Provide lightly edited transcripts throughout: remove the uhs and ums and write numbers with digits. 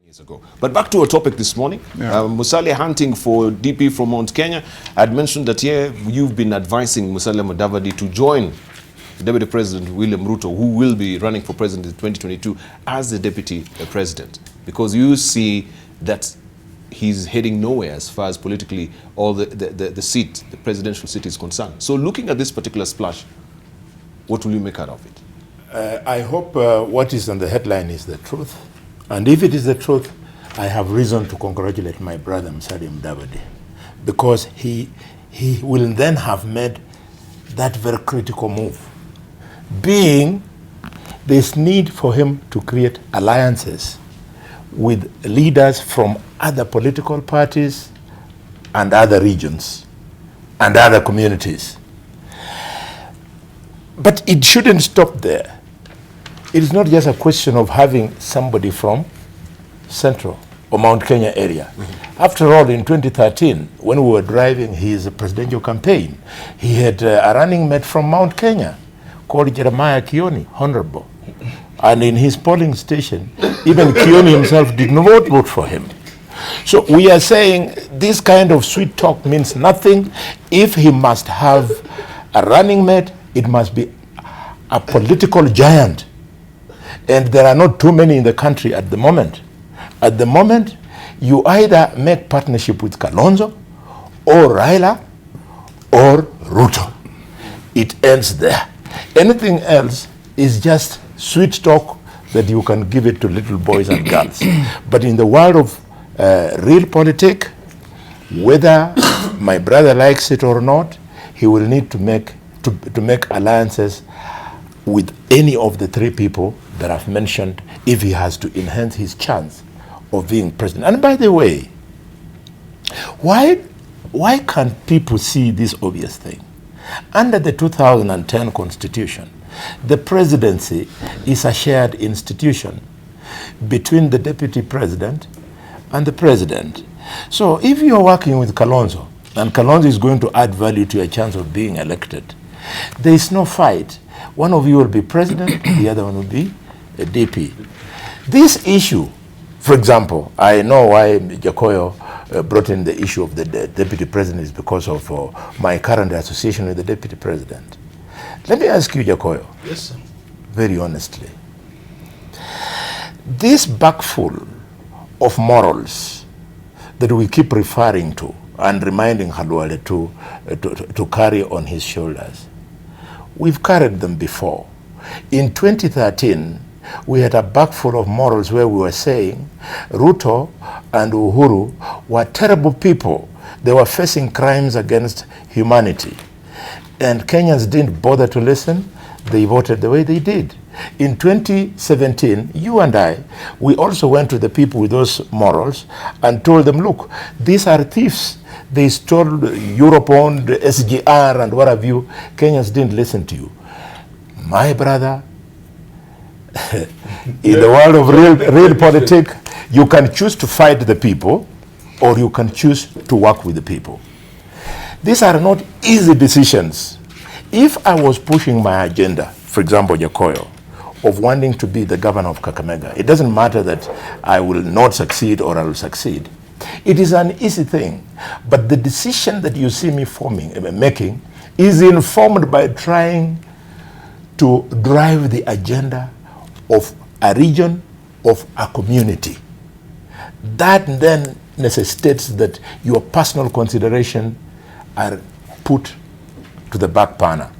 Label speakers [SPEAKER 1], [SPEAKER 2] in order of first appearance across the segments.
[SPEAKER 1] Years ago. But back to our topic this morning. Musalia hunting for DP from Mount Kenya. I'd mentioned that you've been advising Musalia Mudavadi to join Deputy President William Ruto, who will be running for president in 2022 as the deputy president, because you see that he's heading nowhere as far as politically all the presidential seat is concerned. So looking at this particular splash, what will you make out of it?
[SPEAKER 2] I hope what is on the headline is the truth. And if it is the truth, I have reason to congratulate my brother Musalia Mudavadi, because he will then have made that very critical move, being this need for him to create alliances with leaders from other political parties and other regions and other communities. But it shouldn't stop there. It is not just a question of having somebody from Central or Mount Kenya area. After all, in 2013, when we were driving his presidential campaign, he had a running mate from Mount Kenya called Jeremiah Kioni, Honorable. And in his polling station, even Kioni himself did not vote for him. So we are saying this kind of sweet talk means nothing. If he must have a running mate, it must be a political giant. And there are not too many in the country at the moment. At the moment, you either make partnership with Kalonzo or Raila or Ruto. It ends there. Anything else is just sweet talk that you can give it to little boys and girls. But in the world of real politics, whether my brother likes it or not, he will need to make alliances with any of the three people that I've mentioned if he has to enhance his chance of being president. And by the way, why can't people see this obvious thing? Under the 2010 Constitution, the presidency is a shared institution between the deputy president and the president. So if you're working with Kalonzo, and Kalonzo is going to add value to your chance of being elected, there is no fight. One of you will be president, the other one will be a DP. This issue, for example, I know why Jakoyo brought in the issue of the deputy president is because of my current association with the deputy president. Let me ask you, Jakoyo.
[SPEAKER 3] Yes, sir.
[SPEAKER 2] Very honestly. This bagful of morals that we keep referring to and reminding Halwale to carry on his shoulders, we've carried them before. In 2013, we had a bag full of morals where we were saying Ruto and Uhuru were terrible people. They were facing crimes against humanity. And Kenyans didn't bother to listen. They voted the way they did. In 2017, you and I, we also went to the people with those morals and told them, look, these are thieves. They stole Europe-owned SGR and what have you. Kenyans didn't listen to you. My brother, in the world of real politics, you can choose to fight the people or you can choose to work with the people. These are not easy decisions. If I was pushing my agenda, for example, Jakoyo, of wanting to be the governor of Kakamega, it doesn't matter that I will not succeed or I will succeed. It is an easy thing, but the decision that you see me making is informed by trying to drive the agenda of a region, of a community. That then necessitates that your personal consideration are put to the back burner.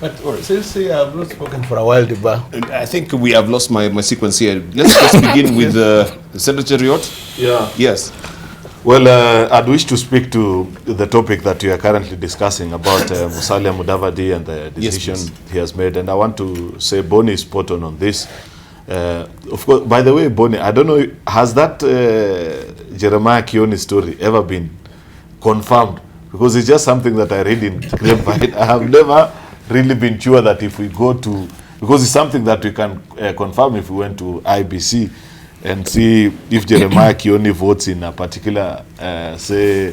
[SPEAKER 3] But since I have not spoken for a while, Diba,
[SPEAKER 1] I think we have lost my sequence here. Let's just begin with Senator Riot.
[SPEAKER 4] Yeah.
[SPEAKER 1] Yes.
[SPEAKER 4] Well, I'd wish to speak to the topic that we are currently discussing about Musalia Mudavadi and the decision he has made. And I want to say Boni is spot on this. Of course, by the way, Boni, I don't know, has that Jeremiah Kioni story ever been confirmed? Because it's just something that I read in Grapevine. I have never really been sure that if we go to, because it's something that we can confirm if we went to IBC and see if Jeremiah Kioni votes in a particular, say,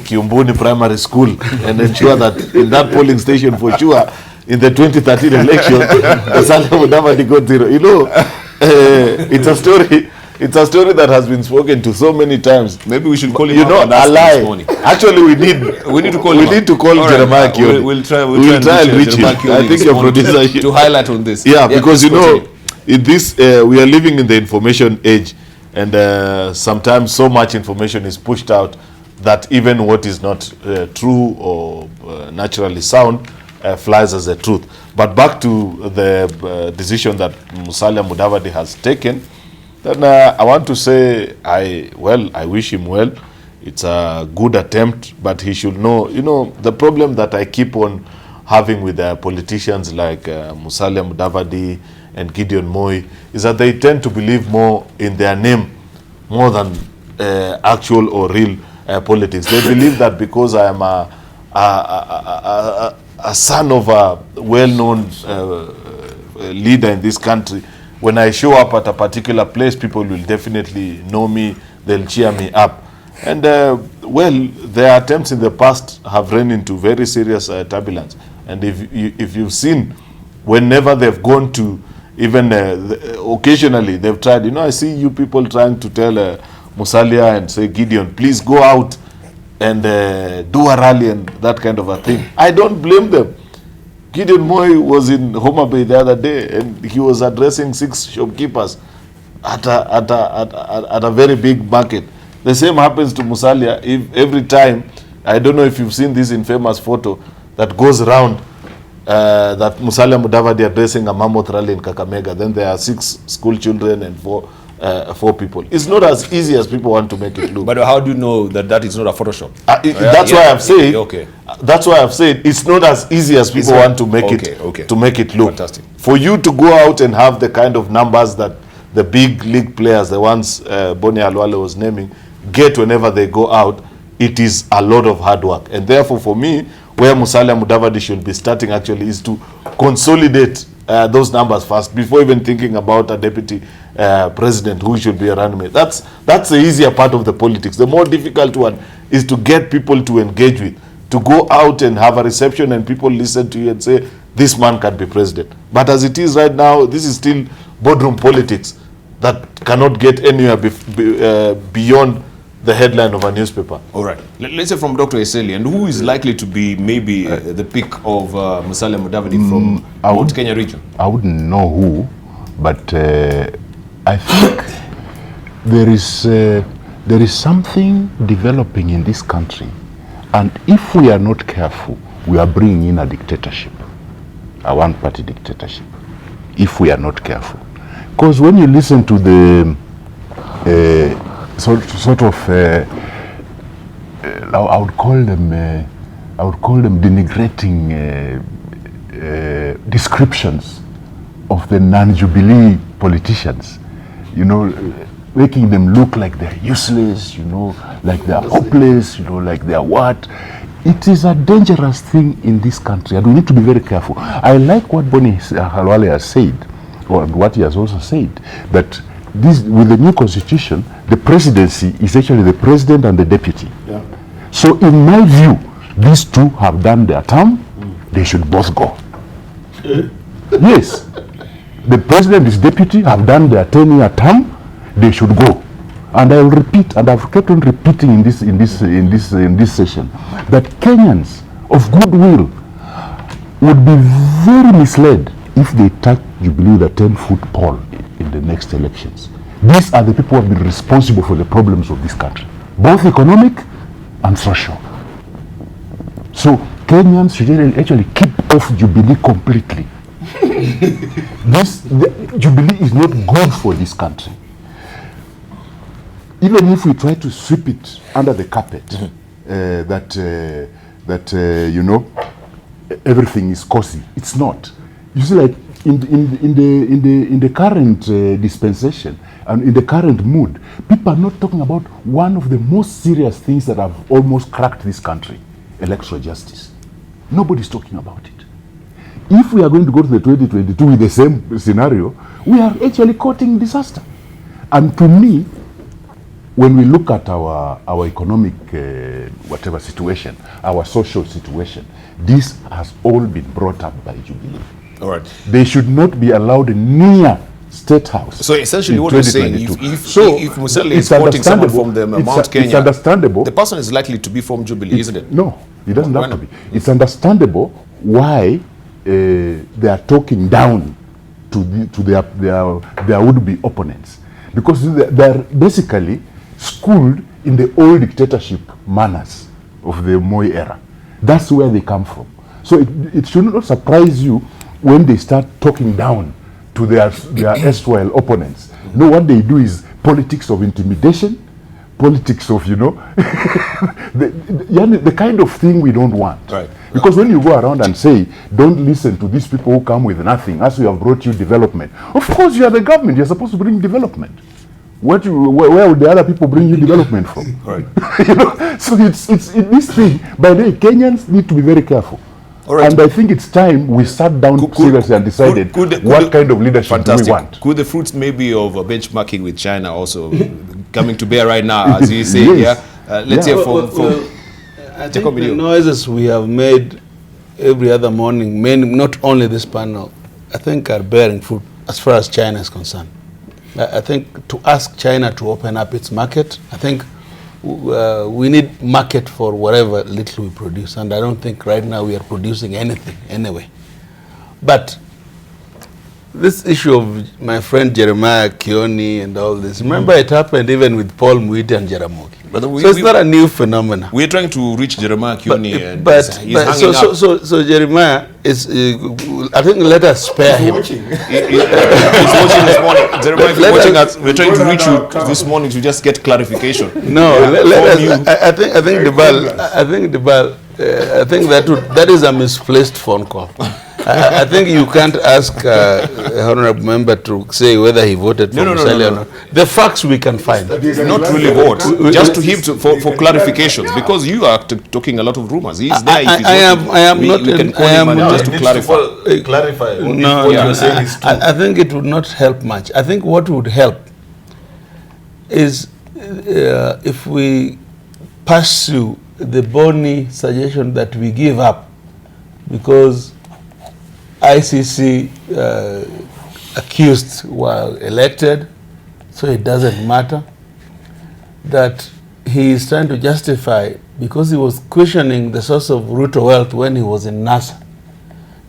[SPEAKER 4] Kiumbuni Primary School, and ensure that in that polling station for sure, in the 2013 election, Musalia Mudavadi got 0. You know, It's a story. It's a story that has been spoken to so many times.
[SPEAKER 1] Maybe we should call him.
[SPEAKER 4] You know, a lie. Actually, we need
[SPEAKER 1] to call.
[SPEAKER 4] We need to call Jeremiah Kioni.
[SPEAKER 1] We'll try
[SPEAKER 4] and reach him. I think your producer
[SPEAKER 1] to highlight on this.
[SPEAKER 4] Yeah, because you know, in this we are living in the information age, and sometimes so much information is pushed out that even what is not true or naturally sound flies as a truth. But back to the decision that Musalia Mudavadi has taken, then I want to say I wish him well. It's a good attempt, but he should know, you know, the problem that I keep on having with politicians like Musalia Mudavadi and Gideon Moi is that they tend to believe more in their name more than actual or real politics. They believe that because I am a son of a well-known leader in this country, when I show up at a particular place, people will definitely know me, they'll cheer me up. And well, their attempts in the past have run into very serious turbulence. And if you've seen, whenever they've gone to, even occasionally they've tried, you know, I see you people trying to tell Musalia and say, Gideon, please go out and do a rally and that kind of a thing. I don't blame them. Gideon Moi was in Homa Bay the other day and he was addressing 6 shopkeepers at a very big market. The same happens to Musalia. If every time, I don't know if you've seen this infamous photo that goes around that Musalia Mudavadi addressing a mammoth rally in Kakamega. Then there are 6 school children and 4 people. It's not as easy as people want to make it look.
[SPEAKER 1] But how do you know that that is not a Photoshop?
[SPEAKER 4] That's why I've said.
[SPEAKER 1] Okay.
[SPEAKER 4] That's why I've said it's not as easy as people want to make to make it look.
[SPEAKER 1] Fantastic.
[SPEAKER 4] For you to go out and have the kind of numbers that the big league players, the ones Boni Alwale was naming, get whenever they go out, it is a lot of hard work. And therefore, for me, where Musalia Mudavadi should be starting actually is to consolidate those numbers first before even thinking about a deputy president who should be a running mate. That's the easier part of the politics. The more difficult one is to get people to engage with, to go out and have a reception and people listen to you and say, this man can be president. But as it is right now, this is still boardroom politics that cannot get anywhere beyond the headline of a newspaper.
[SPEAKER 1] All right. Let's say from Dr. Eseli, and who is likely to be maybe the pick of Musalia Mudavadi from Mount Kenya region?
[SPEAKER 5] I wouldn't know who, but I think there is something developing in this country, and if we are not careful, we are bringing in a dictatorship, a one-party dictatorship, if we are not careful. Because when you listen to the sort of I would call them denigrating descriptions of the non-Jubilee politicians, you know, making them look like they're useless, you know, like they're hopeless, you know, like they're what. It is a dangerous thing in this country, and we need to be very careful. I like what Boni Halwale has said, or what he has also said, that this, with the new constitution, the presidency is actually the president and the deputy.
[SPEAKER 4] Yeah.
[SPEAKER 5] So in my view, these two have done their term, they should both go. Yes. The president is deputy, have done their 10-year term, they should go. And I will repeat, and I've kept on repeating in this session, that Kenyans of goodwill would be very misled if they touch Jubilee the 10-foot pole in the next elections. These are the people who have been responsible for the problems of this country, both economic and social. So Kenyans should actually keep off Jubilee completely. Jubilee is not good for this country. Even if we try to sweep it under the carpet, you know, everything is cozy. It's not. You see, like in the current dispensation and in the current mood, people are not talking about one of the most serious things that have almost cracked this country: electoral justice. Nobody's talking about it. If we are going to go to the 2022 with the same scenario, we are actually courting disaster. And to me, when we look at our economic whatever situation, our social situation, this has all been brought up by Jubilee.
[SPEAKER 1] All right.
[SPEAKER 5] They should not be allowed near State House.
[SPEAKER 1] So essentially
[SPEAKER 5] in
[SPEAKER 1] what you're saying,
[SPEAKER 5] 2022.
[SPEAKER 1] if Musalia
[SPEAKER 5] it's
[SPEAKER 1] is quoting someone
[SPEAKER 5] understandable.
[SPEAKER 1] from the
[SPEAKER 5] It's
[SPEAKER 1] Mount Kenya,
[SPEAKER 5] it's understandable.
[SPEAKER 1] the person is likely to be from Jubilee, isn't it?
[SPEAKER 5] No, it doesn't
[SPEAKER 1] Why
[SPEAKER 5] have to
[SPEAKER 1] not?
[SPEAKER 5] be. It's understandable why they are talking down to their would-be opponents, because they are basically schooled in the old dictatorship manners of the Moi era. That's where they come from. So it should not surprise you when they start talking down to their erstwhile opponents. No, what they do is politics of intimidation, politics of, the kind of thing we don't want.
[SPEAKER 1] Right.
[SPEAKER 5] Because when you go around and say, don't listen to these people who come with nothing, as we have brought you development. Of course, you are the government. You're supposed to bring development. Where would the other people bring you development from?
[SPEAKER 1] Right.
[SPEAKER 5] So it's this thing. By the way, Kenyans need to be very careful.
[SPEAKER 1] All right.
[SPEAKER 5] And I think it's time we sat down seriously and decided what kind of leadership do we want.
[SPEAKER 1] Could the fruits maybe of benchmarking with China also coming to bear right now, as you say?
[SPEAKER 5] Yes.
[SPEAKER 1] Let's hear from
[SPEAKER 3] I think
[SPEAKER 1] Jacob,
[SPEAKER 3] the
[SPEAKER 1] you.
[SPEAKER 3] noises we have made every other morning, not only this panel, I think are bearing fruit as far as China is concerned. I think to ask China to open up its market, I think we need market for whatever little we produce, and I don't think right now we are producing anything anyway. But this issue of my friend Jeremiah Kioni and all this, remember it happened even with Paul Mwiti and Jaramogi.
[SPEAKER 1] But
[SPEAKER 3] So it's not a new phenomenon.
[SPEAKER 1] We're trying to reach Jeremiah Kioni, and
[SPEAKER 3] But
[SPEAKER 1] he's hanging up.
[SPEAKER 3] so Jeremiah is, I think let us spare him.
[SPEAKER 1] He's watching this morning. Jeremiah, if you're watching us, we're trying to reach you this morning to just get clarification.
[SPEAKER 3] No, let
[SPEAKER 1] From
[SPEAKER 3] us, I think Debal, I think that is a misplaced phone call. I think you can't ask honorable member to say whether he voted for Musalia or not. The facts we can find.
[SPEAKER 1] Not really vote, just to him for clarifications, because you are talking a lot of rumors. He's there. If he's
[SPEAKER 3] I am
[SPEAKER 1] we,
[SPEAKER 3] not.
[SPEAKER 1] we can call
[SPEAKER 3] I
[SPEAKER 1] him
[SPEAKER 3] am
[SPEAKER 1] and just to clarify.
[SPEAKER 4] Clarify.
[SPEAKER 3] No,
[SPEAKER 4] What you're saying is true.
[SPEAKER 3] I think it would not help much. I think what would help is if we pursue the Boni suggestion that we give up, because ICC accused were elected, so it doesn't matter. That he is trying to justify because he was questioning the source of Ruto wealth when he was in NASA.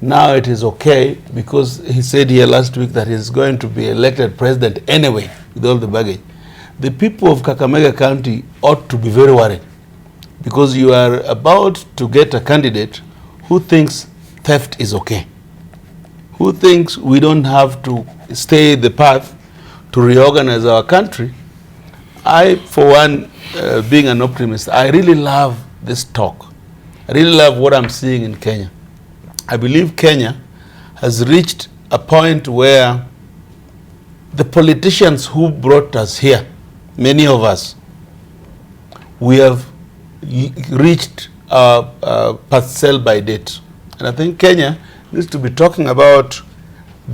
[SPEAKER 3] Now it is okay because he said here last week that he's going to be elected president anyway with all the baggage. The people of Kakamega County ought to be very worried because you are about to get a candidate who thinks theft is okay, who thinks we don't have to stay the path to reorganize our country. I, for one, being an optimist, I really love this talk. I really love what I'm seeing in Kenya. I believe Kenya has reached a point where the politicians who brought us here, many of us, we have reached past sell by date. And I think Kenya needs to be talking about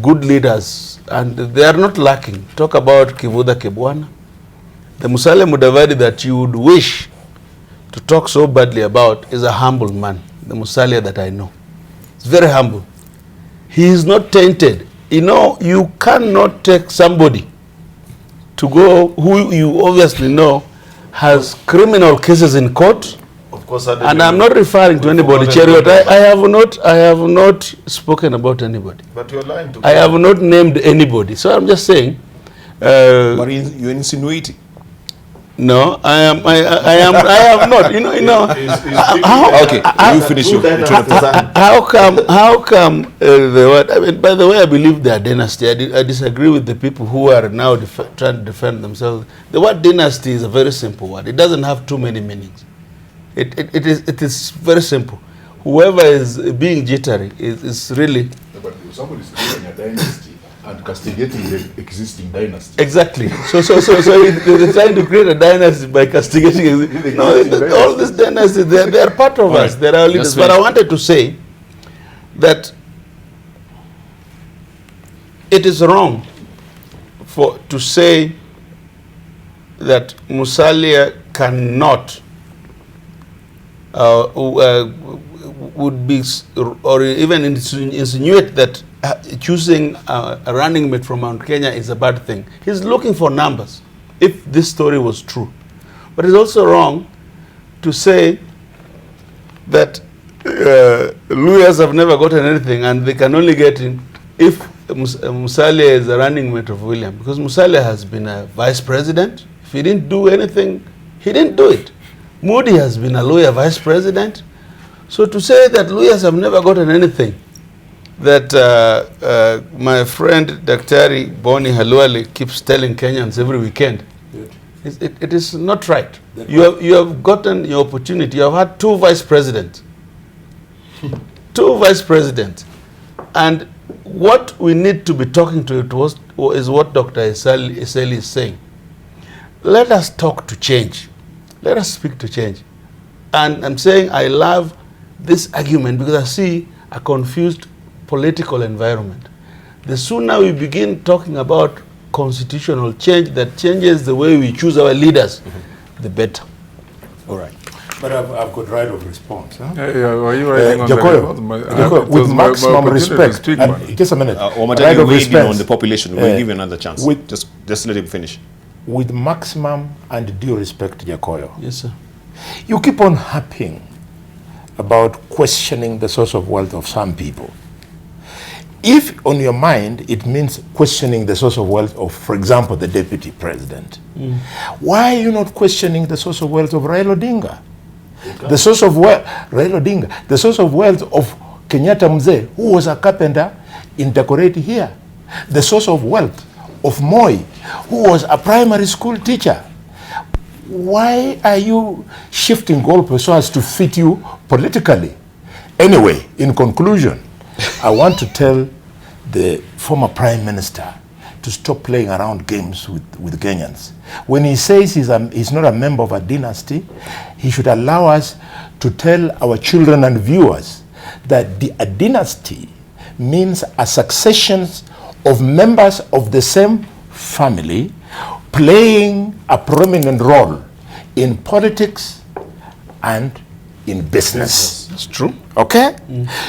[SPEAKER 3] good leaders, and they are not lacking. Talk about Kivuda Kibwana, the Musalia Mudavadi that you would wish to talk so badly about is a humble man, the Musalia that I know. He's very humble. He is not tainted. You know, you cannot take somebody to go who you obviously know has criminal cases in court.
[SPEAKER 4] Of course,
[SPEAKER 3] And I'm not referring to anybody, Chariot. I have not spoken about anybody.
[SPEAKER 4] But you're lying to
[SPEAKER 3] I have not named anybody. So I'm just saying.
[SPEAKER 1] But you're insinuating.
[SPEAKER 3] No, I am not. You know.
[SPEAKER 1] Okay, you finish your.
[SPEAKER 3] How come the word? I mean, by the way, I believe they are dynasty. I disagree with the people who are now trying to defend themselves. The word dynasty is a very simple word. It doesn't have too many meanings. It is very simple. Whoever is being jittery is really.
[SPEAKER 5] But somebody is creating a dynasty and castigating the existing dynasty.
[SPEAKER 3] Exactly. So they're trying to create a dynasty by castigating. No, all these dynasties, they are part of us. They are our leaders. But I wanted to say that it is wrong to say that Musalia cannot would be, or even insinuate that choosing a running mate from Mount Kenya is a bad thing. He's looking for numbers, if this story was true. But it's also wrong to say that lawyers have never gotten anything and they can only get in if Musalia is a running mate of William, because Musalia has been a vice president. If he didn't do anything, he didn't do it. Moody has been a lawyer vice president. So to say that lawyers have never gotten anything, that my friend Daktari Boni Halwale keeps telling Kenyans every weekend, it is not right. You have gotten your opportunity. You have had 2 vice presidents. 2 vice presidents. And what we need to be talking to is what Dr. Eseli is saying. Let us talk to change. Let us speak to change. And I'm saying I love this argument because I see a confused political environment. The sooner we begin talking about constitutional change that changes the way we choose our leaders, the better.
[SPEAKER 2] All right. But I've got right of response. Huh?
[SPEAKER 6] Are you writing on
[SPEAKER 2] Jacoyo, with maximum respect, just a minute.
[SPEAKER 1] Right of respect on the population. We'll give you another chance. Just let him finish.
[SPEAKER 2] With maximum and due respect, Jacoyo.
[SPEAKER 3] Yes, sir.
[SPEAKER 2] You keep on harping about questioning the source of wealth of some people. If on your mind it means questioning the source of wealth of, for example, the deputy president, why are you not questioning the source of wealth of Raila Odinga? The source of wealth, Raila Odinga, the source of wealth of Kenyatta Mzee, who was a carpenter in Dagoretti here. The source of wealth of Moi, who was a primary school teacher. Why are you shifting goalposts so as to fit you politically? Anyway, in conclusion, I want to tell the former prime minister to stop playing around games with Kenyans. When he says he's not a member of a dynasty, he should allow us to tell our children and viewers that a dynasty means a succession of members of the same family playing a prominent role in politics and in business.
[SPEAKER 3] That's true.
[SPEAKER 2] Okay?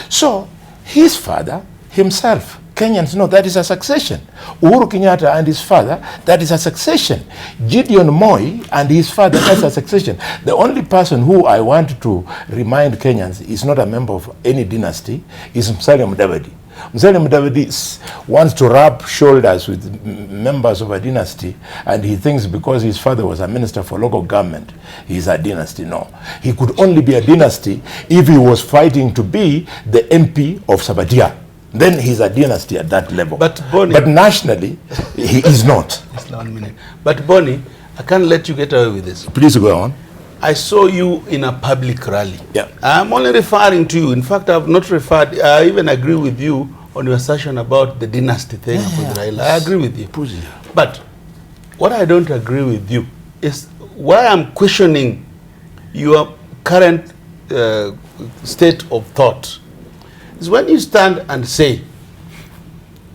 [SPEAKER 2] So, his father, himself, Kenyans know that is a succession. Uhuru Kenyatta and his father, that is a succession. Gideon Moi and his father, that's a succession. The only person who I want to remind Kenyans is not a member of any dynasty is Musalia Mudavadi. Musalia Mudavadi wants to rub shoulders with members of a dynasty, and he thinks because his father was a minister for local government, he's a dynasty. No. He could only be a dynasty if he was fighting to be the MP of Sabatia. Then he's a dynasty at that level.
[SPEAKER 3] But Bonnie,
[SPEAKER 2] but nationally, he is not.
[SPEAKER 3] Just 1 minute. But Bonnie, I can't let you get away with this.
[SPEAKER 2] Please go on.
[SPEAKER 3] I saw you in a public rally.
[SPEAKER 2] Yeah.
[SPEAKER 3] I'm only referring to you. In fact, I've not referred. I even agree with you on your assertion about the dynasty thing. I agree with you. But what I don't agree with you is why I'm questioning your current state of thought. Is when you stand and say,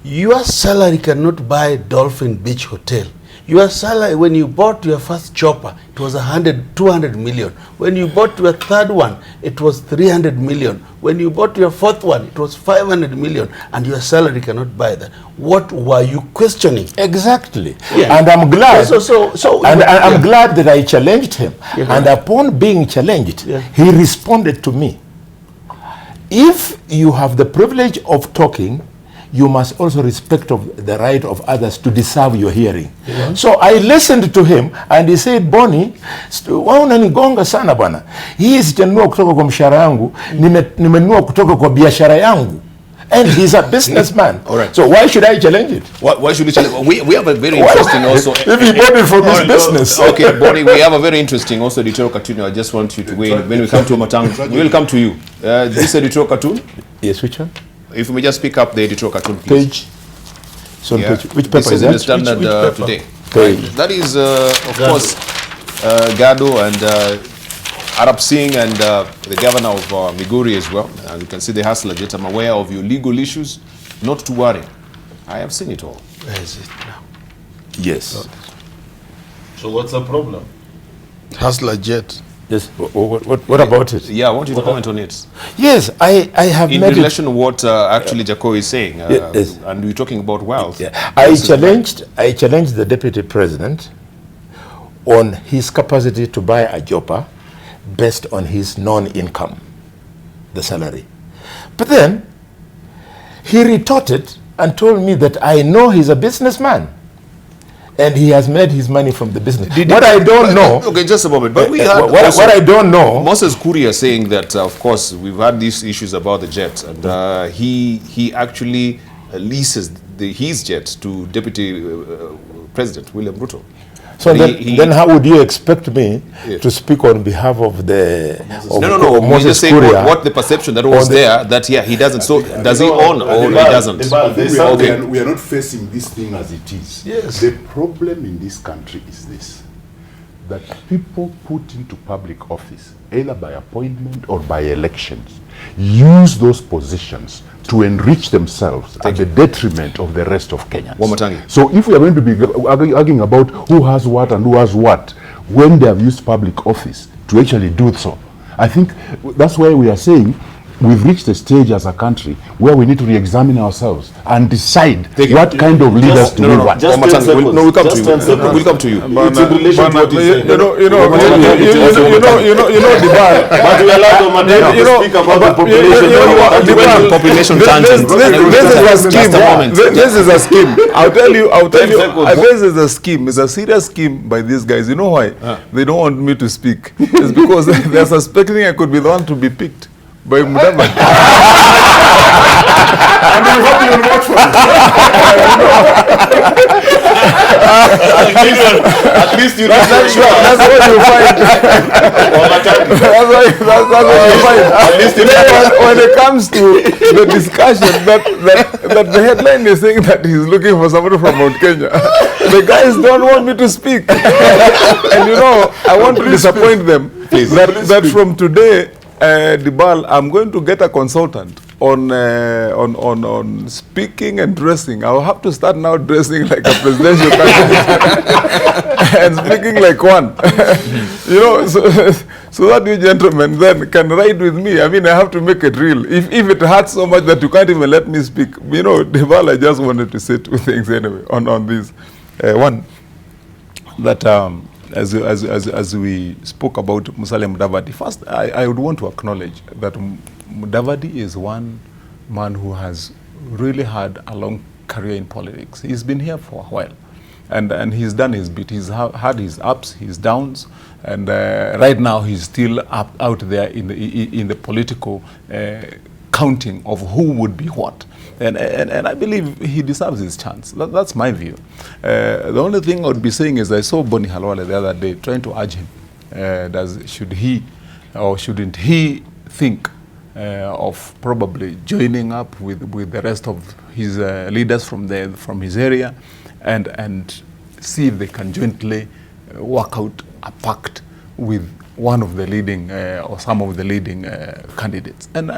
[SPEAKER 3] your salary cannot buy Dolphin Beach Hotel. Your salary, when you bought your first chopper, it was 200 million. When you bought your third one, it was 300 million. When you bought your fourth one, it was 500 million. And your salary cannot buy that. What were you questioning?
[SPEAKER 2] Exactly.
[SPEAKER 3] Yeah.
[SPEAKER 2] And I'm glad.
[SPEAKER 3] I'm
[SPEAKER 2] glad that I challenged him. Yeah. And upon being challenged, he responded to me. If you have the privilege of talking, you must also respect the right of others to deserve your hearing. Yeah. So I listened to him and he said, Bonnie, unanigonga sana bwana. Hii sijanunua kutoka kwa mshahara yangu, nimenunua kutoka kwa biashara yangu. And he's a businessman. All right. So why should I challenge it?
[SPEAKER 1] Why should we challenge? We have a very interesting also.
[SPEAKER 2] If he bought it from his business.
[SPEAKER 1] Okay, Bonnie, we have a very interesting also editorial cartoon. I just want you to weigh in. When we come to Matang, we will come to you. This editorial cartoon?
[SPEAKER 2] Yes, which one?
[SPEAKER 1] If we may just pick up the editorial cartoon, please.
[SPEAKER 2] Page. So page. Which paper
[SPEAKER 1] is
[SPEAKER 2] that?
[SPEAKER 1] The Standard today.
[SPEAKER 2] Page.
[SPEAKER 1] Right. That is, of course, Gado and Arab Singh and the governor of Migori as well. And you can see the hustler jet. I'm aware of your legal issues. Not to worry. I have seen it all.
[SPEAKER 3] Where is it now?
[SPEAKER 2] Yes.
[SPEAKER 4] So what's the problem?
[SPEAKER 3] Hustler jet.
[SPEAKER 2] Yes. What about it?
[SPEAKER 1] Yeah, I want you to comment on it.
[SPEAKER 2] Yes, I have
[SPEAKER 1] In
[SPEAKER 2] made
[SPEAKER 1] relation to what actually Jaco is saying,
[SPEAKER 2] yes.
[SPEAKER 1] and we're talking about wealth.
[SPEAKER 2] Yeah. I challenged the deputy president on his capacity to buy a jobber based on his non-income, the salary. But then he retorted and told me that I know he's a businessman and he has made his money from the business. What I don't know.
[SPEAKER 1] Okay, just a moment. But we had
[SPEAKER 2] what I don't know.
[SPEAKER 1] Moses Kuria saying that, of course, we've had these issues about the jet, and he actually leases his jet to Deputy President William Ruto.
[SPEAKER 2] So then how would you expect me to speak on behalf of the
[SPEAKER 1] No.
[SPEAKER 2] Moses
[SPEAKER 1] Just saying
[SPEAKER 2] Kuria?
[SPEAKER 1] what the perception that was there, that he doesn't. So does he own or he doesn't?
[SPEAKER 5] We are not facing this thing as it is.
[SPEAKER 2] Yes.
[SPEAKER 5] The problem in this country is this, that people put into public office, either by appointment or by elections, use those positions to enrich themselves at the detriment of the rest of Kenyans.
[SPEAKER 1] Wamatangi.
[SPEAKER 5] So if we are going to be arguing about who has what and who has what, when they have used public office to actually do so, I think that's why we are saying we've reached a stage as a country where we need to re-examine ourselves and decide what kind of leaders do we want.
[SPEAKER 1] We'll come to you. We'll come to you.
[SPEAKER 5] It's in relation to what he's saying.
[SPEAKER 3] You know, Dibal.
[SPEAKER 4] But we allowed Omatanga to speak about the population.
[SPEAKER 1] Population tangent.
[SPEAKER 3] This is a scheme.
[SPEAKER 1] Just a moment.
[SPEAKER 3] This is a scheme. I'll tell you. This is a scheme. It's a serious scheme by these guys. You know why? They don't want me to speak. It's because they're suspecting I could be the one to be picked by Mudavadi.
[SPEAKER 5] And we hope you will vote for it.
[SPEAKER 4] At least you know.
[SPEAKER 3] That's what you find. That's what you find.
[SPEAKER 4] At least
[SPEAKER 3] when it comes to the discussion, that the headline is saying that he's looking for somebody from Mount Kenya. The guys don't want me to speak. And you know, I want to disappoint them. That from today, Dibal, I'm going to get a consultant on speaking and dressing. I'll have to start now dressing like a presidential candidate and speaking like one. You know, so that you gentlemen then can ride with me. I mean, I have to make it real. If it hurts so much that you can't even let me speak, you know, Dibal, I just wanted to say two things anyway on this. One, that as we spoke about Musalia Mudavadi, first I would want to acknowledge that Mudavadi is one man who has really had a long career in politics. He's been here for a while, and he's done his bit. He's had his ups, his downs, and right now he's still out there in the political counting of who would be what. And I believe he deserves his chance. That's my view. The only thing I would be saying is I saw Boni Halwale the other day trying to urge him, should he or shouldn't he think of probably joining up with the rest of his leaders from his area and see if they can jointly work out a pact with one of the leading or some of the leading candidates. And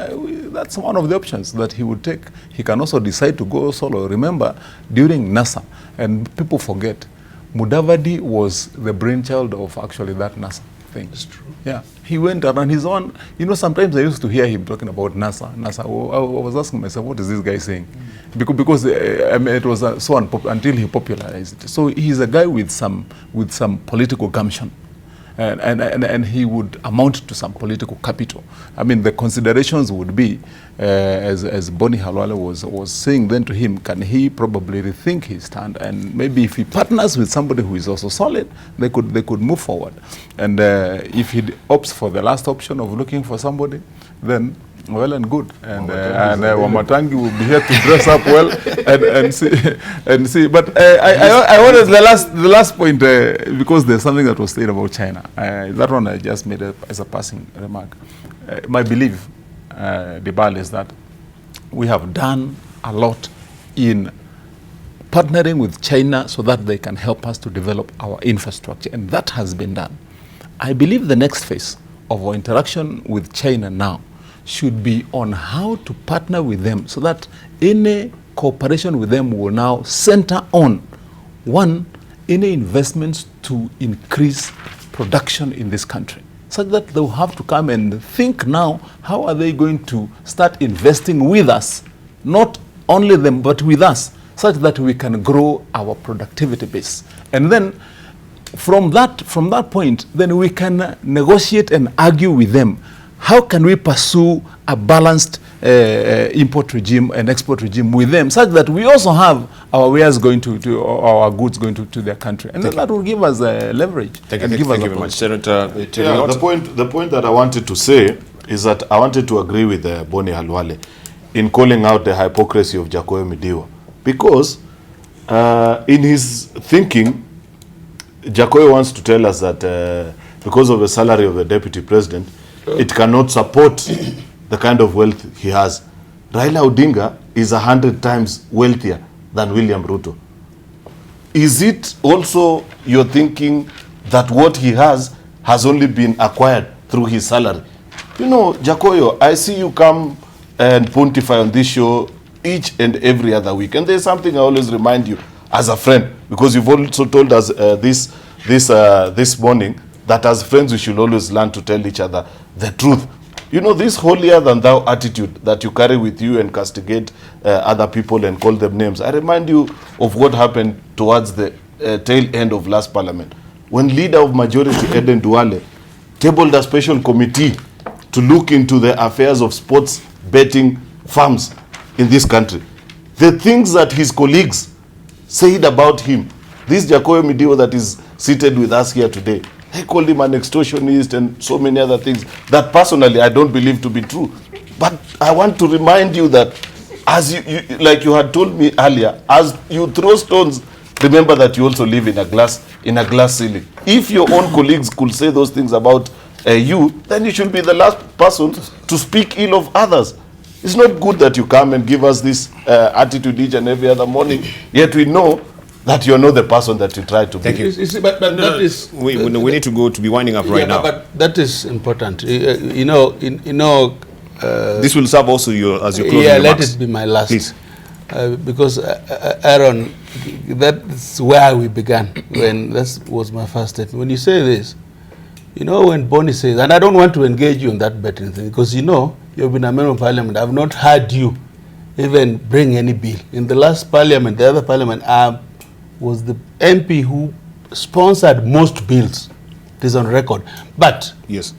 [SPEAKER 3] that's one of the options that he would take. He can also decide to go solo. Remember, during NASA, and people forget, Mudavadi was the brainchild of actually that NASA thing. It's true. Yeah. He went around his own. You know, sometimes I used to hear him talking about NASA. I was asking myself, what is this guy saying? Because I mean, it was so unpopular until he popularized it. So he's a guy with some political gumption. And he would amount to some political capital. I mean, the considerations would be, as Boni Halwale was saying then to him, can he probably rethink his stand? And maybe if he partners with somebody who is also solid, they could move forward. And if he opts for the last option of looking for somebody, then well and good. And Wamatangi will be here to dress up well and see. But I wanted the last point because there's something that was said about China. That one I just made as a passing remark. My belief, Dibal, is that we have done a lot in partnering with China so that they can help us to develop our infrastructure, and that has been done. I believe the next phase of our interaction with China now should be on how to partner with them so that any cooperation with them will now center on, one, any investments to increase production in this country.
[SPEAKER 6] such that they will have to come and think now, how are they going to start investing with us, not only them, but with us, such that we can grow our productivity base. And then from that point, then we can negotiate and argue with them. How can we pursue a balanced import regime and export regime with them, such that we also have our wares going to our goods going to their country, and then that will give us leverage.
[SPEAKER 1] Thank you very much, Senator.
[SPEAKER 4] The point that I wanted to say is that I wanted to agree with Boni Halwale in calling out the hypocrisy of Jacoyo Midiwa, because in his thinking, Jacoyo wants to tell us that because of the salary of the deputy president, it cannot support the kind of wealth he has. Raila Odinga is 100 times wealthier than William Ruto. Is it also your thinking that what he has only been acquired through his salary? You know, Jacoyo, I see you come and pontify on this show each and every other week. And there's something I always remind you as a friend, because you've also told us this morning that as friends we should always learn to tell each other the truth. You know, this holier than thou attitude that you carry with you and castigate other people and call them names. I remind you of what happened towards the tail end of last parliament, when leader of majority Eden Duale tabled a special committee to look into the affairs of sports betting firms in this country. The things that his colleagues said about him, this Jacoyo Midiwa that is seated with us here today, they called him an extortionist and so many other things that personally I don't believe to be true. But I want to remind you that, as you like you had told me earlier, as you throw stones, remember that you also live in a glass ceiling. If your own colleagues could say those things about you, then you should be the last person to speak ill of others. It's not good that you come and give us this attitude each and every other morning, yet we know that you're not the person that you try to be.
[SPEAKER 1] Thank you. We need to go to be winding up right now.
[SPEAKER 3] But that is important. This
[SPEAKER 1] will serve also as your closing remarks.
[SPEAKER 3] Let it be my last.
[SPEAKER 1] Please.
[SPEAKER 3] Because Aaron, that's where we began. That was my first statement. When you say this, when Boni says, and I don't want to engage you in that betting thing, because you've been a member of parliament. I've not heard you even bring any bill. In the last parliament, the other parliament, was the MP who sponsored most bills. It is on record. But
[SPEAKER 1] yes,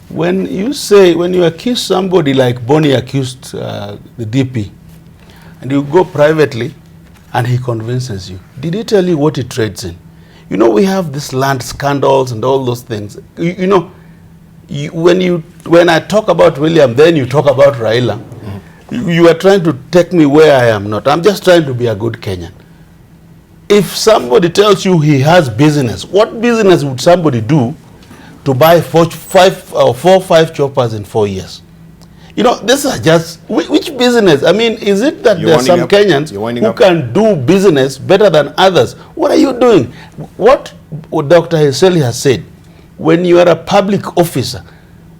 [SPEAKER 3] when you accuse somebody like Boni accused the DP, and you go privately and he convinces you, did he tell you what he trades in? We have this land scandals and all those things. When I talk about William, then you talk about Raila. You are trying to take me where I am not. I'm just trying to be a good Kenyan. If somebody tells you he has business, what business would somebody do to buy four or five choppers in 4 years? This is just, which business? I mean, is it that there are some Kenyans who can do business better than others? What are you doing? What Dr. Heseli has said, when you are a public officer,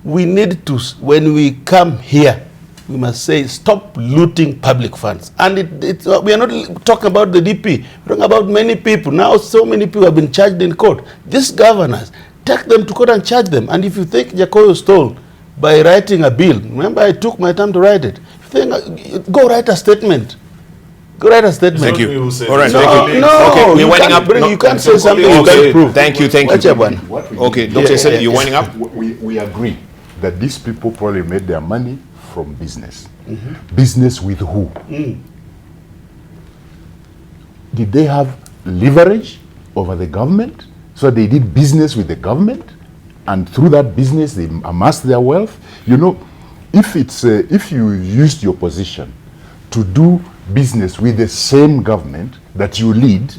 [SPEAKER 3] we need to, when we come here, we must say, stop looting public funds. And we are not talking about the DP. We're talking about many people. Now so many people have been charged in court. These governors, take them to court and charge them. And if you think Jacoyo stole by writing a bill, remember I took my time to write it. Go write a statement. Go write a statement.
[SPEAKER 1] Thank you. All right.
[SPEAKER 3] No,
[SPEAKER 1] okay, we're winding up.
[SPEAKER 3] You can't say something you can't prove.
[SPEAKER 1] Thank you. Okay, Dr. Heseli, you're winding up?
[SPEAKER 5] We agree that these people probably made their money from business. Business with who? Did they have leverage over the government? So they did business with the government, and through that business they amassed their wealth. If you used your position to do business with the same government that you lead,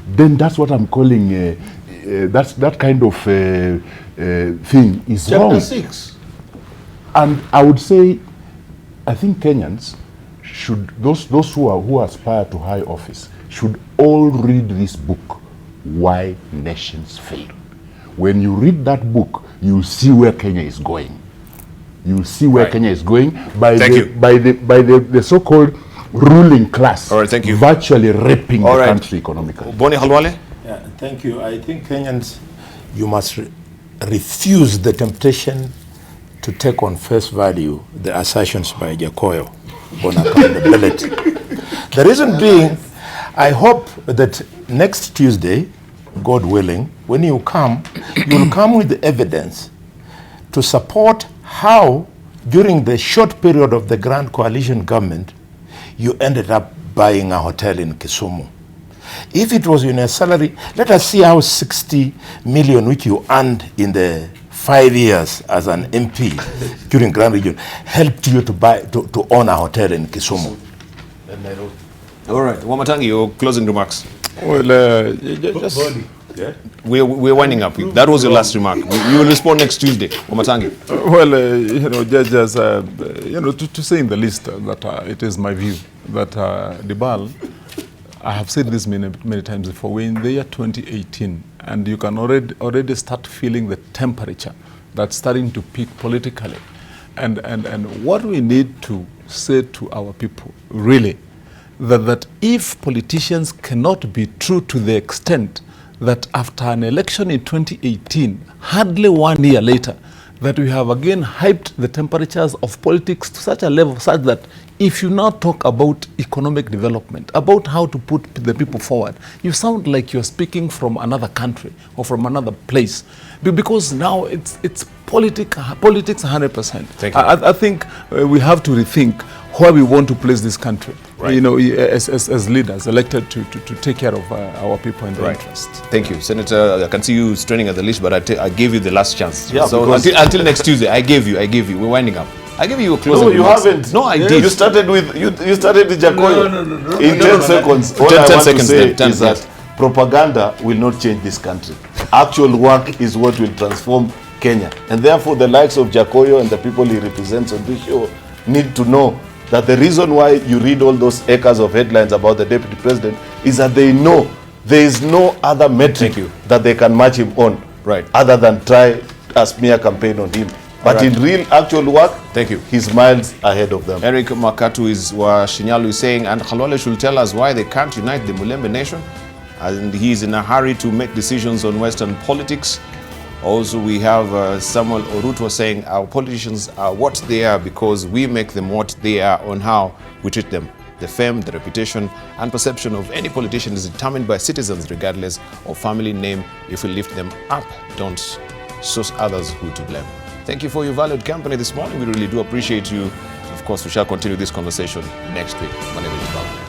[SPEAKER 5] then that's what I'm calling that kind of thing is wrong.
[SPEAKER 3] Chapter 6.
[SPEAKER 5] And I would say, I think Kenyans should, those who aspire to high office, should all read this book, Why Nations Fail. When you read that book, you see where Kenya is going. You see where Kenya is going by the so-called ruling class.
[SPEAKER 1] All right, thank you.
[SPEAKER 5] Virtually raping the country economically.
[SPEAKER 1] Boni Halwale?
[SPEAKER 2] Yeah, thank you. I think Kenyans, you must refuse the temptation to take on face value the assertions by Jakoyo on accountability. The reason being, I hope that next Tuesday, God willing, when you come, you'll come with the evidence to support how, during the short period of the Grand Coalition government, you ended up buying a hotel in Kisumu. If it was in a salary, let us see how 60 million which you earned in the 5 years as an MP during Grand Region helped you to own a hotel in Kisumu.
[SPEAKER 1] All right, Wamatangi, your closing remarks.
[SPEAKER 6] Well, just
[SPEAKER 1] We're winding up. That was your last remark. You will respond next Tuesday, Wamatangi.
[SPEAKER 6] to say in the least that it is my view that Dibal, I have said this many times before, we're in the year 2018, and you can already start feeling the temperature that's starting to peak politically. And what we need to say to our people, really, that if politicians cannot be true to the extent that after an election in 2018, hardly 1 year later, that we have again hyped the temperatures of politics to such a level such that if you now talk about economic development, about how to put the people forward, you sound like you're speaking from another country or from another place. Because now it's politics 100%.
[SPEAKER 1] Thank you.
[SPEAKER 6] I think we have to rethink where we want to place this country.
[SPEAKER 1] Right.
[SPEAKER 6] As leaders elected to take care of our people and their interests.
[SPEAKER 1] Thank you, Senator. I can see you straining at the least, but I gave you the last chance.
[SPEAKER 4] Yeah,
[SPEAKER 1] so
[SPEAKER 4] because-
[SPEAKER 1] until next Tuesday, I gave you. We're winding up. I gave you a closing
[SPEAKER 4] No, you
[SPEAKER 1] remarks.
[SPEAKER 4] haven't.
[SPEAKER 1] No, I did.
[SPEAKER 4] You started with Jakoyo.
[SPEAKER 3] No.
[SPEAKER 4] In 10 seconds, all
[SPEAKER 1] 10
[SPEAKER 4] I want
[SPEAKER 1] seconds
[SPEAKER 4] to say
[SPEAKER 1] then, 10,
[SPEAKER 4] is that propaganda will not change this country. Actual work is what will transform Kenya. And therefore, the likes of Jakoyo and the people he represents on this show need to know that the reason why you read all those acres of headlines about the deputy president is that they know there is no other metric that they can match him on,
[SPEAKER 1] Right.
[SPEAKER 4] other than try a smear campaign on him. But
[SPEAKER 1] Right.
[SPEAKER 4] in real actual work,
[SPEAKER 1] Thank you.
[SPEAKER 4] he's miles ahead of them.
[SPEAKER 1] Eric Makatu wa Shinyalu is saying, and Khalwale should tell us why they can't unite the Mulembe nation. And he's in a hurry to make decisions on Western politics. Also, we have Samuel Orutwa saying our politicians are what they are because we make them what they are on how we treat them. The fame, the reputation, and perception of any politician is determined by citizens regardless of family name. If we lift them up, don't source others who to blame. Thank you for your valued company this morning. We really do appreciate you. Of course, we shall continue this conversation next week. My name is Bob.